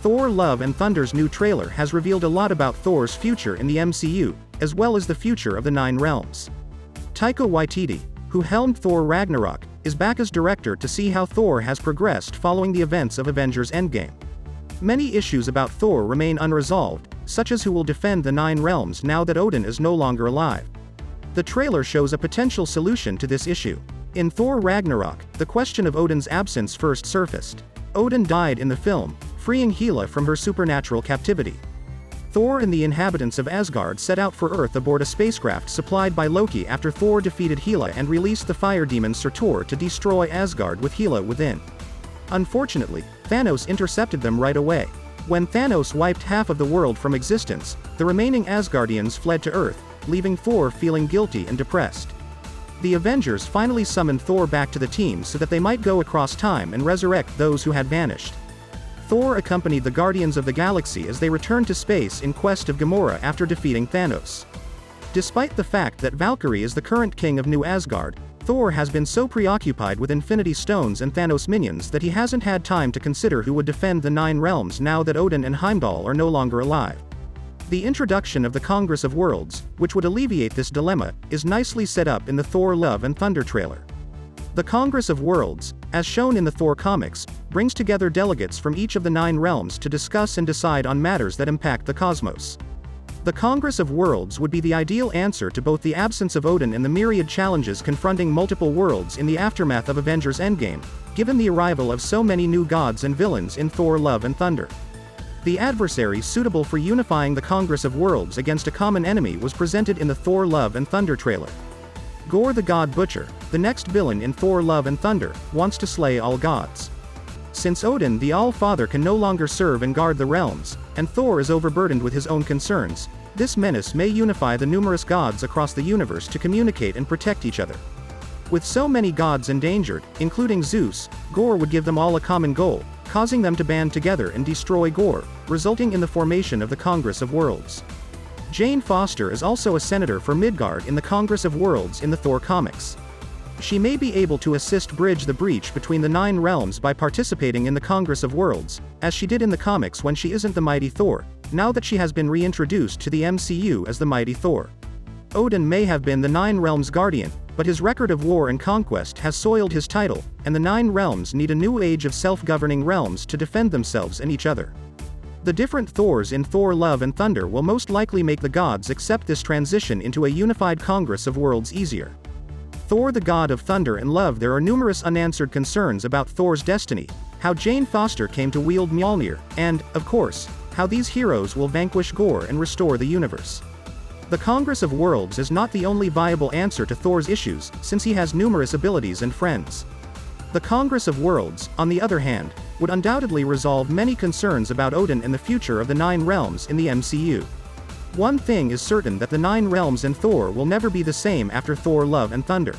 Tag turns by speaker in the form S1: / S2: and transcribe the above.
S1: Thor Love and Thunder's new trailer has revealed a lot about Thor's future in the MCU, as well as the future of the Nine Realms. Taika Waititi, who helmed Thor Ragnarok, is back as director to see how Thor has progressed following the events of Avengers Endgame. Many issues about Thor remain unresolved, such as who will defend the Nine Realms now that Odin is no longer alive. The trailer shows a potential solution to this issue. In Thor Ragnarok, the question of Odin's absence first surfaced. Odin died in the film, freeing Hela from her supernatural captivity. Thor and the inhabitants of Asgard set out for Earth aboard a spacecraft supplied by Loki after Thor defeated Hela and released the fire demon Surtur to destroy Asgard with Hela within. Unfortunately, Thanos intercepted them right away. When Thanos wiped half of the world from existence, the remaining Asgardians fled to Earth, leaving Thor feeling guilty and depressed. The Avengers finally summoned Thor back to the team so that they might go across time and resurrect those who had vanished. Thor accompanied the Guardians of the Galaxy as they returned to space in quest of Gamora after defeating Thanos. Despite the fact that Valkyrie is the current king of New Asgard, Thor has been so preoccupied with Infinity Stones and Thanos minions that he hasn't had time to consider who would defend the Nine Realms now that Odin and Heimdall are no longer alive. The introduction of the Congress of Worlds, which would alleviate this dilemma, is nicely set up in the Thor Love and Thunder trailer. The Congress of Worlds, as shown in the Thor comics, brings together delegates from each of the Nine Realms to discuss and decide on matters that impact the cosmos. The Congress of Worlds would be the ideal answer to both the absence of Odin and the myriad challenges confronting multiple worlds in the aftermath of Avengers Endgame, given the arrival of so many new gods and villains in Thor Love and Thunder. The adversary suitable for unifying the Congress of Worlds against a common enemy was presented in the Thor Love and Thunder trailer. Gorr the God Butcher, the next villain in Thor Love and Thunder, wants to slay all gods. Since Odin the All-Father can no longer serve and guard the realms, and Thor is overburdened with his own concerns, this menace may unify the numerous gods across the universe to communicate and protect each other. With so many gods endangered, including Zeus, Gorr would give them all a common goal, causing them to band together and destroy Gorr, resulting in the formation of the Congress of Worlds. Jane Foster is also a senator for Midgard in the Congress of Worlds in the Thor comics. She may be able to assist bridge the breach between the Nine Realms by participating in the Congress of Worlds, as she did in the comics when she isn't the Mighty Thor, now that she has been reintroduced to the MCU as the Mighty Thor. Odin may have been the Nine Realms guardian, but his record of war and conquest has soiled his title, and the Nine Realms need a new age of self-governing realms to defend themselves and each other. The different Thors in Thor Love and Thunder will most likely make the gods accept this transition into a unified Congress of Worlds easier. Thor the God of Thunder and Love. There are numerous unanswered concerns about Thor's destiny, how Jane Foster came to wield Mjolnir, and, of course, how these heroes will vanquish Gorr and restore the universe. The Congress of Worlds is not the only viable answer to Thor's issues, since he has numerous abilities and friends. The Congress of Worlds, on the other hand, would undoubtedly resolve many concerns about Odin and the future of the Nine Realms in the MCU. One thing is certain, that the Nine Realms and Thor will never be the same after Thor Love and Thunder.